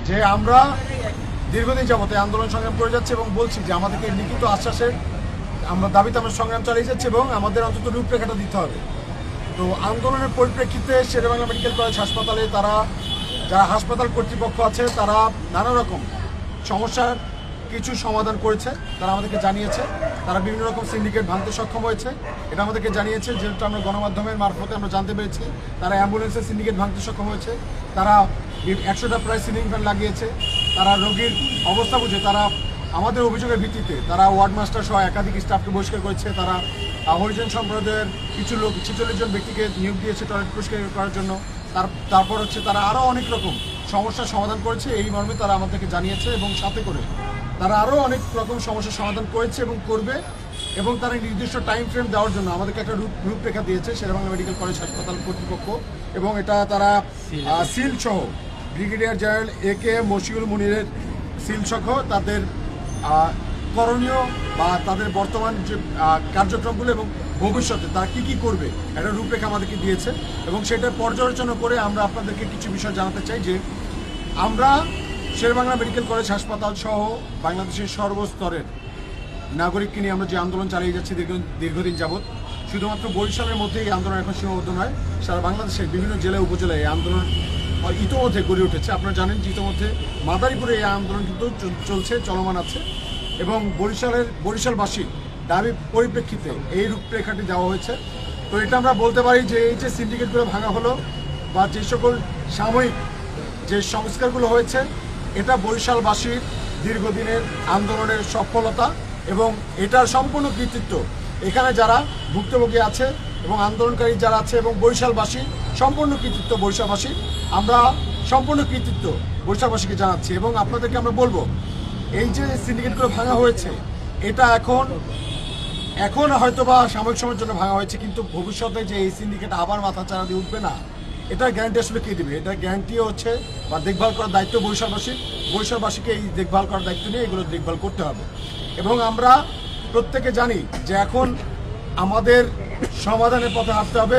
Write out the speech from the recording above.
যে আমরা দীর্ঘদিন যাবত আন্দোলন সংগ্রাম করে যাচ্ছি এবং বলছি যে আমাদেরকে লিখিত আশ্বাসের আমরা দাবিতে আমরা সংগ্রাম চালিয়ে যাচ্ছি এবং আমাদের অন্তত রূপরেখাটা দিতে হবে। তো আন্দোলনের পরিপ্রেক্ষিতে শেরেবাংলা মেডিকেল কলেজ হাসপাতালে যারা হাসপাতাল কর্তৃপক্ষ আছে তারা নানা রকম সমস্যার কিছু সমাধান করেছে, তারা আমাদেরকে জানিয়েছে। তারা বিভিন্ন রকম সিন্ডিকেট ভাঙতে সক্ষম হয়েছে, এটা আমাদেরকে জানিয়েছে, যেটা আমরা গণমাধ্যমের মারফতে আমরা জানতে পেরেছি। তারা অ্যাম্বুলেন্সের সিন্ডিকেট ভাঙতে সক্ষম হয়েছে, তারা 100টা প্রায় সিলিং ফ্যান লাগিয়েছে, তারা রোগীর অবস্থা বুঝে তারা আমাদের অভিযোগের ভিত্তিতে তারা ওয়ার্ড মাস্টার সহ একাধিক স্টাফকে বহিষ্কার করেছে। তারা হরিজন সম্প্রদায়ের কিছু লোক 46 জন ব্যক্তিকে নিয়োগ দিয়েছে টয়লেট পরিষ্কার করার জন্য। তারপর হচ্ছে তারা আরও অনেক রকম সমস্যার সমাধান করেছে, এই মর্মে তারা আমাদেরকে জানিয়েছে এবং সাথে করে তারা আরও অনেক রকম সমস্যার সমাধান করেছে এবং করবে। এবং তারা নির্দিষ্ট টাইম ফ্রেম দেওয়ার জন্য আমাদেরকে একটা রূপরেখা দিয়েছে শেরেবাংলা মেডিকেল কলেজ হাসপাতাল কর্তৃপক্ষ। এবং এটা তারা সিল সহ ব্রিগেডিয়ার জেনারেল AK মশিউল মুনিরের সিল সহ তাদের করণীয় বা তাদের বর্তমান যে কার্যক্রমগুলো এবং ভবিষ্যতে তারা কী করবে একটা রূপরেখা আমাদেরকে দিয়েছে। এবং সেটা পর্যালোচনা করে আমরা আপনাদেরকে কিছু বিষয় জানাতে চাই যে আমরা শেরেবাংলা মেডিকেল কলেজ হাসপাতাল সহ বাংলাদেশের সর্বস্তরের নাগরিককে নিয়ে আমরা যে আন্দোলন চালিয়ে যাচ্ছি দীর্ঘদিন যাবৎ, শুধুমাত্র বরিশালের মধ্যে এই আন্দোলন এখন সীমাবদ্ধ নয়, সারা বাংলাদেশের বিভিন্ন জেলা উপজেলায় এই আন্দোলন ইতোমধ্যে গড়ে উঠেছে। আপনারা জানেন যে ইতোমধ্যে মাদারীপুরে এই আন্দোলন কিন্তু চলমান আছে এবং বরিশালবাসীর দাবি পরিপ্রেক্ষিতে এই রূপরেখাটি দেওয়া হয়েছে। তো এটা আমরা বলতে পারি যে এই যে সিন্ডিকেটগুলো ভাঙা হলো বা যে সকল সাময়িক যে সংস্কারগুলো হয়েছে, এটা বরিশালবাসীর দীর্ঘদিনের আন্দোলনের সফলতা এবং এটার সম্পূর্ণ কৃতিত্ব এখানে যারা ভুক্তভোগী আছে এবং আন্দোলনকারী যারা আছে এবং বরিশালবাসী সম্পূর্ণ কৃতিত্ব বরিশালবাসী, আমরা সম্পূর্ণ কৃতিত্ব বরিশালবাসীকে জানাচ্ছি। এবং আপনাদেরকে আমরা বলবো এই যে সিন্ডিকেটগুলো ভাঙা হয়েছে এটা এখন হয়তো বা সাময়িক সময়ের জন্য ভাঙা হয়েছে, কিন্তু ভবিষ্যতে যে এই সিন্ডিকেট আবার মাথা চাড়া দিয়ে উঠবে না, এটার গ্যারান্টি আসলে কে দেবে? এটার গ্যারান্টিও হচ্ছে বা দেখভাল করার দায়িত্ব বরিশালবাসীকে এই দেখভাল করার দায়িত্ব নিয়ে এগুলো দেখভাল করতে হবে। এবং আমরা প্রত্যেকে জানি যে এখন আমাদের সমাধানের পথে হাঁটতে হবে।